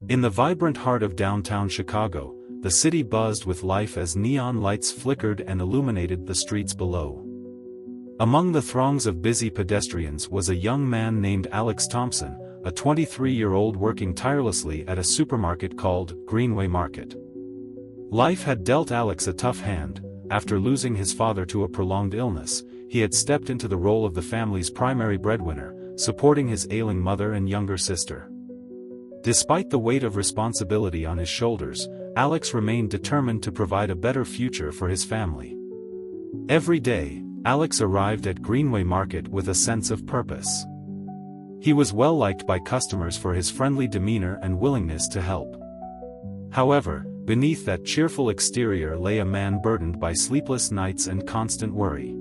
In the vibrant heart of downtown Chicago, the city buzzed with life as neon lights flickered and illuminated the streets below. Among the throngs of busy pedestrians was a young man named Alex Thompson, a 23-year-old working tirelessly at a supermarket called Greenway Market. Life had dealt Alex a tough hand. After losing his father to a prolonged illness, he had stepped into the role of the family's primary breadwinner, supporting his ailing mother and younger sister. Despite the weight of responsibility on his shoulders, Alex remained determined to provide a better future for his family. Every day, Alex arrived at Greenway Market with a sense of purpose. He was well liked by customers for his friendly demeanor and willingness to help. However, beneath that cheerful exterior lay a man burdened by sleepless nights and constant worry.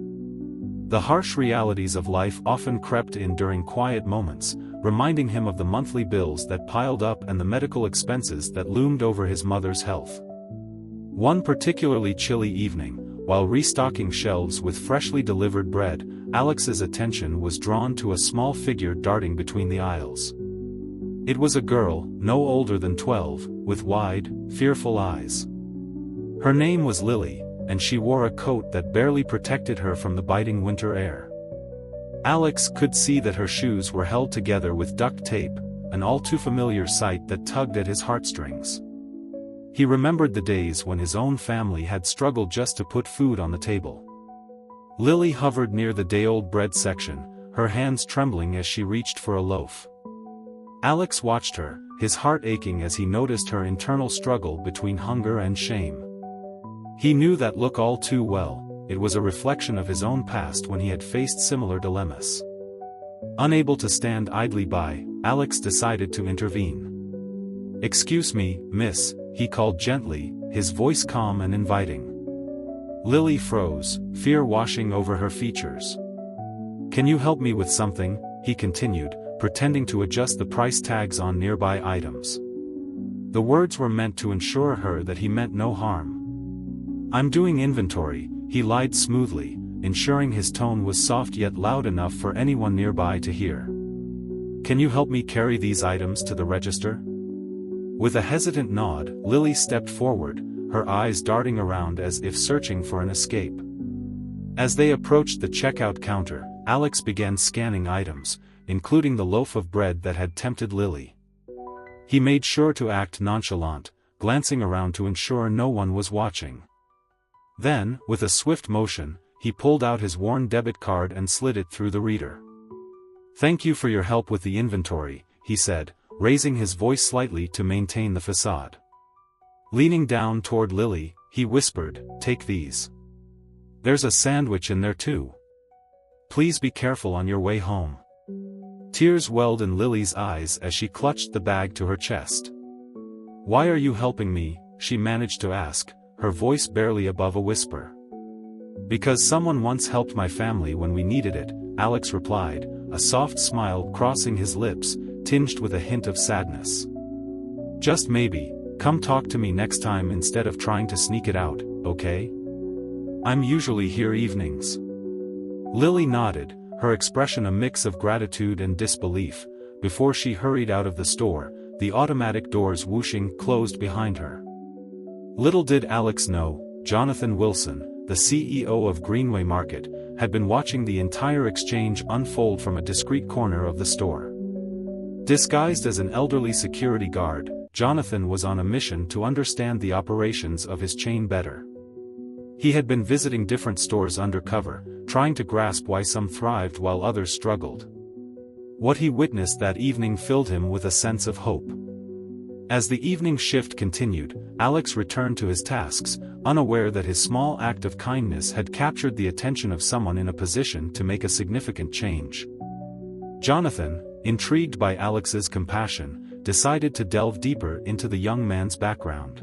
The harsh realities of life often crept in during quiet moments, reminding him of the monthly bills that piled up and the medical expenses that loomed over his mother's health. One particularly chilly evening, while restocking shelves with freshly delivered bread, Alex's attention was drawn to a small figure darting between the aisles. It was a girl, no older than 12, with wide, fearful eyes. Her name was Lily, and she wore a coat that barely protected her from the biting winter air. Alex could see that her shoes were held together with duct tape, an all-too-familiar sight that tugged at his heartstrings. He remembered the days when his own family had struggled just to put food on the table. Lily hovered near the day-old bread section, her hands trembling as she reached for a loaf. Alex watched her, his heart aching as he noticed her internal struggle between hunger and shame. He knew that look all too well. It was a reflection of his own past when he had faced similar dilemmas. Unable to stand idly by, Alex decided to intervene. "Excuse me, miss," he called gently, his voice calm and inviting. Lily froze, fear washing over her features. "Can you help me with something?" he continued, pretending to adjust the price tags on nearby items. The words were meant to ensure her that he meant no harm. "I'm doing inventory," he lied smoothly, ensuring his tone was soft yet loud enough for anyone nearby to hear. "Can you help me carry these items to the register?" With a hesitant nod, Lily stepped forward, her eyes darting around as if searching for an escape. As they approached the checkout counter, Alex began scanning items, including the loaf of bread that had tempted Lily. He made sure to act nonchalant, glancing around to ensure no one was watching. Then, with a swift motion, he pulled out his worn debit card and slid it through the reader. "Thank you for your help with the inventory," he said, raising his voice slightly to maintain the facade. Leaning down toward Lily, he whispered, "Take these. There's a sandwich in there too. Please be careful on your way home." Tears welled in Lily's eyes as she clutched the bag to her chest. "Why are you helping me?" she managed to ask, her voice barely above a whisper. "Because someone once helped my family when we needed it," Alex replied, a soft smile crossing his lips, tinged with a hint of sadness. "Just maybe, come talk to me next time instead of trying to sneak it out, okay? I'm usually here evenings." Lily nodded, her expression a mix of gratitude and disbelief. Before she hurried out of the store, the automatic doors whooshing closed behind her. Little did Alex know, Jonathan Wilson, the CEO of Greenway Market, had been watching the entire exchange unfold from a discreet corner of the store. Disguised as an elderly security guard, Jonathan was on a mission to understand the operations of his chain better. He had been visiting different stores undercover, trying to grasp why some thrived while others struggled. What he witnessed that evening filled him with a sense of hope. As the evening shift continued, Alex returned to his tasks, unaware that his small act of kindness had captured the attention of someone in a position to make a significant change. Jonathan, intrigued by Alex's compassion, decided to delve deeper into the young man's background.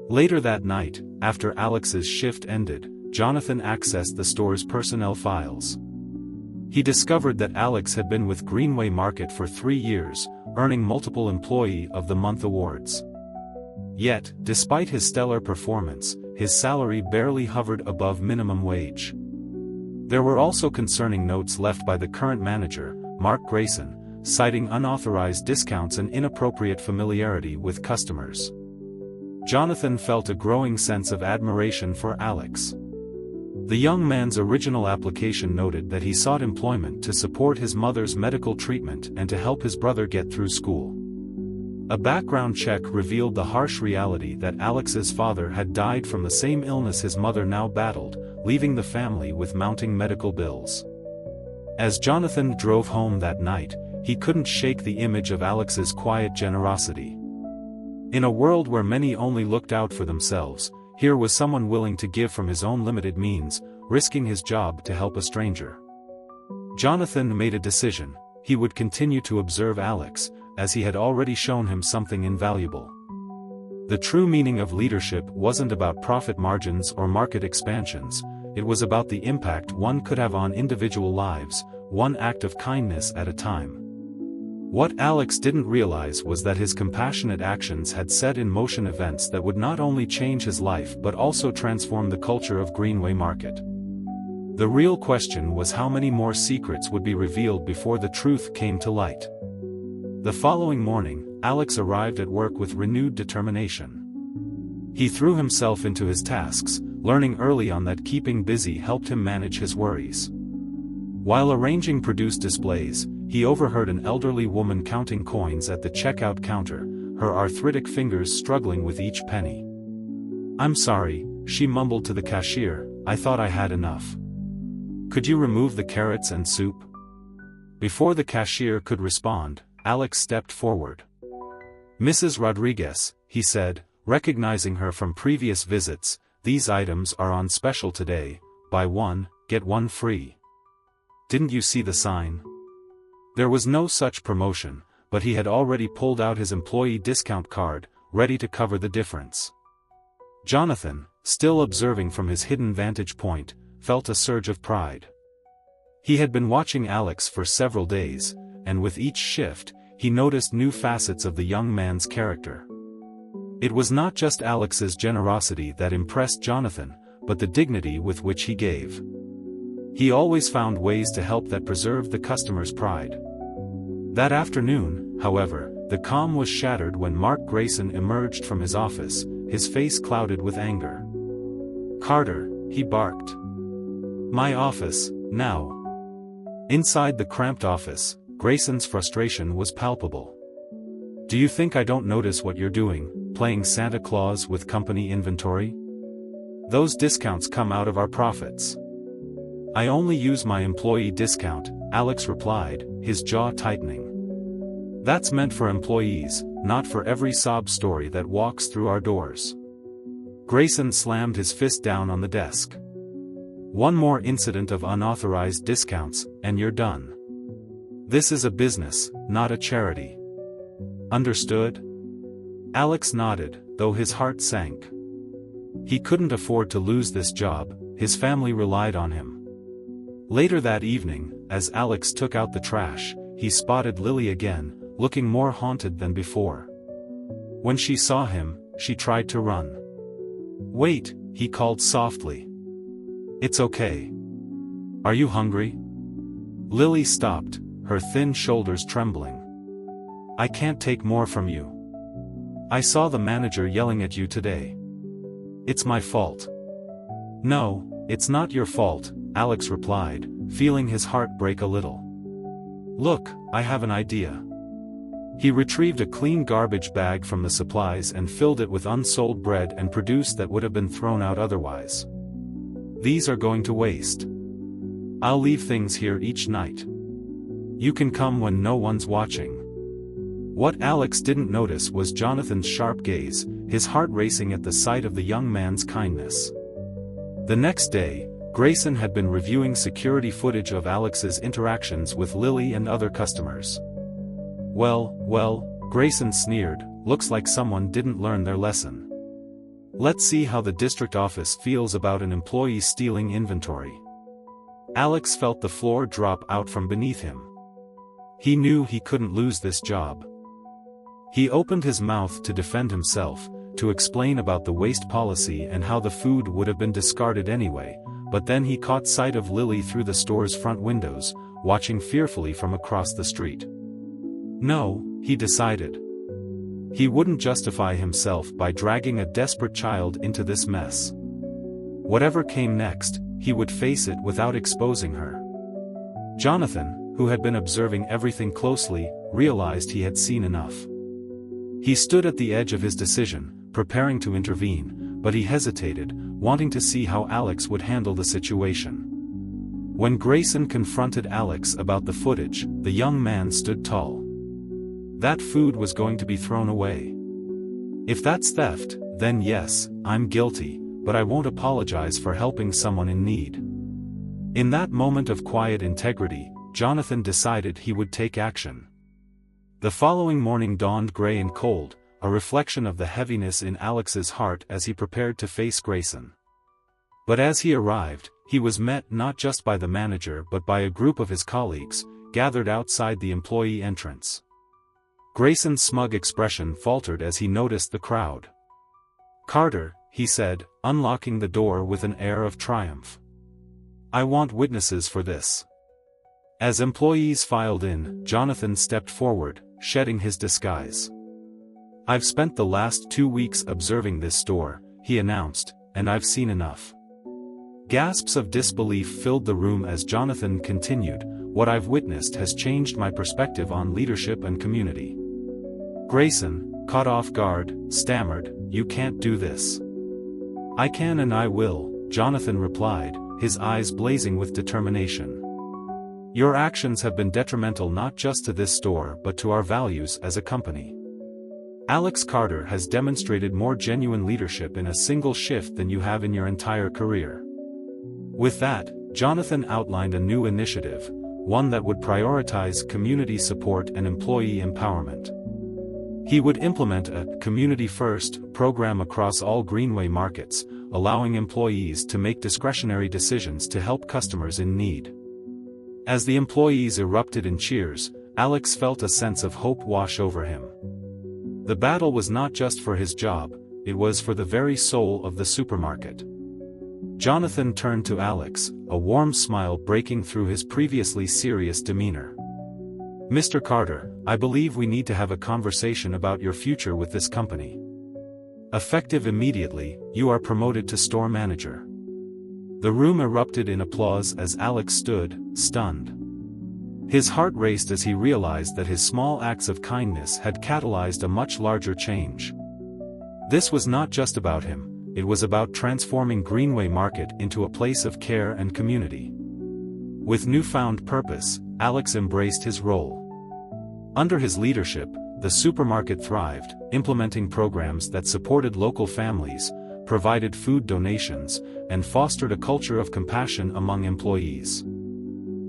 Later that night, after Alex's shift ended, Jonathan accessed the store's personnel files. He discovered that Alex had been with Greenway Market for 3 years, earning multiple Employee of the Month awards. Yet, despite his stellar performance, his salary barely hovered above minimum wage. There were also concerning notes left by the current manager, Mark Grayson, citing unauthorized discounts and inappropriate familiarity with customers. Jonathan felt a growing sense of admiration for Alex. The young man's original application noted that he sought employment to support his mother's medical treatment and to help his brother get through school. A background check revealed the harsh reality that Alex's father had died from the same illness his mother now battled, leaving the family with mounting medical bills. As Jonathan drove home that night, he couldn't shake the image of Alex's quiet generosity. In a world where many only looked out for themselves, here was someone willing to give from his own limited means, risking his job to help a stranger. Jonathan made a decision: he would continue to observe Alex, as he had already shown him something invaluable. The true meaning of leadership wasn't about profit margins or market expansions, it was about the impact one could have on individual lives, one act of kindness at a time. What Alex didn't realize was that his compassionate actions had set in motion events that would not only change his life but also transform the culture of Greenway Market. The real question was how many more secrets would be revealed before the truth came to light. The following morning, Alex arrived at work with renewed determination. He threw himself into his tasks, learning early on that keeping busy helped him manage his worries. While arranging produce displays, he overheard an elderly woman counting coins at the checkout counter, her arthritic fingers struggling with each penny. "I'm sorry," she mumbled to the cashier, "I thought I had enough. Could you remove the carrots and soup?" Before the cashier could respond, Alex stepped forward. "Mrs. Rodriguez," he said, recognizing her from previous visits, "these items are on special today, buy one, get one free. Didn't you see the sign?" There was no such promotion, but he had already pulled out his employee discount card, ready to cover the difference. Jonathan, still observing from his hidden vantage point, felt a surge of pride. He had been watching Alex for several days, and with each shift, he noticed new facets of the young man's character. It was not just Alex's generosity that impressed Jonathan, but the dignity with which he gave. He always found ways to help that preserved the customer's pride. That afternoon, however, the calm was shattered when Mark Grayson emerged from his office, his face clouded with anger. "Carter," he barked. "My office, now." Inside the cramped office, Grayson's frustration was palpable. "Do you think I don't notice what you're doing, playing Santa Claus with company inventory? Those discounts come out of our profits." "I only use my employee discount," Alex replied, his jaw tightening. "That's meant for employees, not for every sob story that walks through our doors." Grayson slammed his fist down on the desk. "One more incident of unauthorized discounts, and you're done. This is a business, not a charity. Understood?" Alex nodded, though his heart sank. He couldn't afford to lose this job, his family relied on him. Later that evening, as Alex took out the trash, he spotted Lily again, looking more haunted than before. When she saw him, she tried to run. "Wait," he called softly. "It's okay. Are you hungry?" Lily stopped, her thin shoulders trembling. "I can't take more from you. I saw the manager yelling at you today. It's my fault." "No, it's not your fault," Alex replied, feeling his heart break a little. "Look, I have an idea." He retrieved a clean garbage bag from the supplies and filled it with unsold bread and produce that would have been thrown out otherwise. "These are going to waste. I'll leave things here each night. You can come when no one's watching." What Alex didn't notice was Jonathan's sharp gaze, his heart racing at the sight of the young man's kindness. The next day, Grayson had been reviewing security footage of Alex's interactions with Lily and other customers. Well, Grayson sneered, "Looks like someone didn't learn their lesson. Let's see how the district office feels about an employee stealing inventory." Alex felt the floor drop out from beneath him. He knew he couldn't lose this job. He opened his mouth to defend himself, to explain about the waste policy and how the food would have been discarded anyway, but then he caught sight of Lily through the store's front windows, watching fearfully from across the street. No, he decided. He wouldn't justify himself by dragging a desperate child into this mess. Whatever came next, he would face it without exposing her. Jonathan, who had been observing everything closely, realized he had seen enough. He stood at the edge of his decision, preparing to intervene, but he hesitated, wanting to see how Alex would handle the situation. When Grayson confronted Alex about the footage, the young man stood tall. That food was going to be thrown away. If that's theft, then yes, I'm guilty, but I won't apologize for helping someone in need. In that moment of quiet integrity, Jonathan decided he would take action. The following morning dawned gray and cold, a reflection of the heaviness in Alex's heart as he prepared to face Grayson. But as he arrived, he was met not just by the manager but by a group of his colleagues, gathered outside the employee entrance. Grayson's smug expression faltered as he noticed the crowd. "Carter," he said, unlocking the door with an air of triumph. "I want witnesses for this." As employees filed in, Jonathan stepped forward, shedding his disguise. "I've spent the last 2 weeks observing this store," he announced, "and I've seen enough." Gasps of disbelief filled the room as Jonathan continued, "What I've witnessed has changed my perspective on leadership and community." Grayson, caught off guard, stammered, "You can't do this." "I can and I will," Jonathan replied, his eyes blazing with determination. "Your actions have been detrimental not just to this store but to our values as a company. Alex Carter has demonstrated more genuine leadership in a single shift than you have in your entire career." With that, Jonathan outlined a new initiative, one that would prioritize community support and employee empowerment. He would implement a community-first program across all Greenway markets, allowing employees to make discretionary decisions to help customers in need. As the employees erupted in cheers, Alex felt a sense of hope wash over him. The battle was not just for his job, it was for the very soul of the supermarket. Jonathan turned to Alex, a warm smile breaking through his previously serious demeanor. "Mr. Carter, I believe we need to have a conversation about your future with this company. Effective immediately, you are promoted to store manager." The room erupted in applause as Alex stood, stunned. His heart raced as he realized that his small acts of kindness had catalyzed a much larger change. This was not just about him, it was about transforming Greenway Market into a place of care and community. With newfound purpose, Alex embraced his role. Under his leadership, the supermarket thrived, implementing programs that supported local families, provided food donations, and fostered a culture of compassion among employees.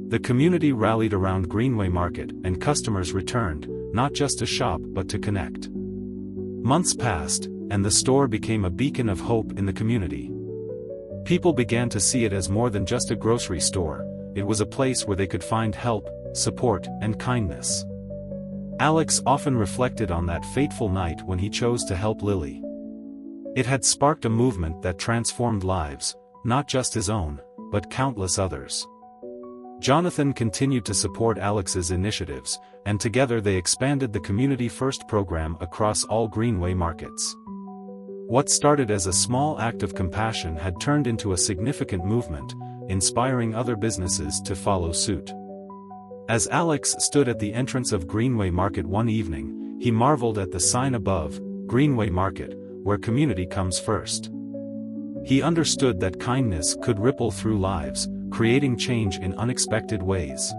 The community rallied around Greenway Market, and customers returned, not just to shop but to connect. Months passed, and the store became a beacon of hope in the community. People began to see it as more than just a grocery store, it was a place where they could find help, support, and kindness. Alex often reflected on that fateful night when he chose to help Lily. It had sparked a movement that transformed lives, not just his own, but countless others. Jonathan continued to support Alex's initiatives, and together they expanded the Community First program across all Greenway markets. What started as a small act of compassion had turned into a significant movement, inspiring other businesses to follow suit. As Alex stood at the entrance of Greenway Market one evening, he marveled at the sign above, "Greenway Market, where community comes first." He understood that kindness could ripple through lives, creating change in unexpected ways.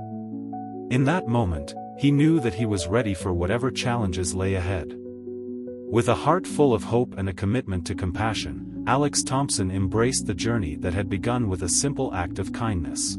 In that moment, he knew that he was ready for whatever challenges lay ahead. With a heart full of hope and a commitment to compassion, Alex Thompson embraced the journey that had begun with a simple act of kindness.